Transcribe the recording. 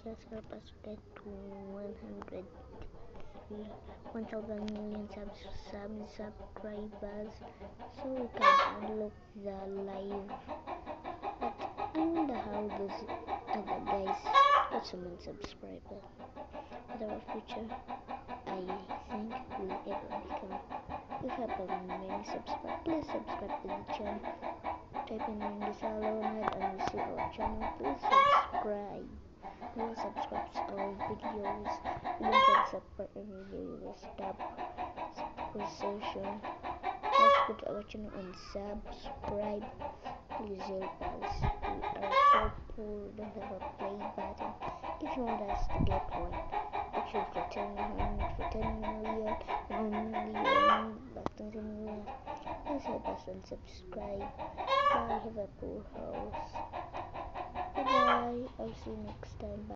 Let's help us get to 100 1,000 million subscribers so we can unlock the live. But I wonder how those other guys got so many subscribers. With our future, I think we'll ever become. If you have many subscribers, please subscribe to the channel. Type in Lisa Leonard and you see our channel. Please subscribe. Please subscribe to our videos. Even if you support any video, you just tap subscription. Just go to our channel and subscribe. Please help us. We are so poor, we don't have a play button. If you want us to get one, actually for 10 million, 1 million, but 20 million, please help us and subscribe. Bye, have a cool house. Bye bye, I'll see you next time. Bye.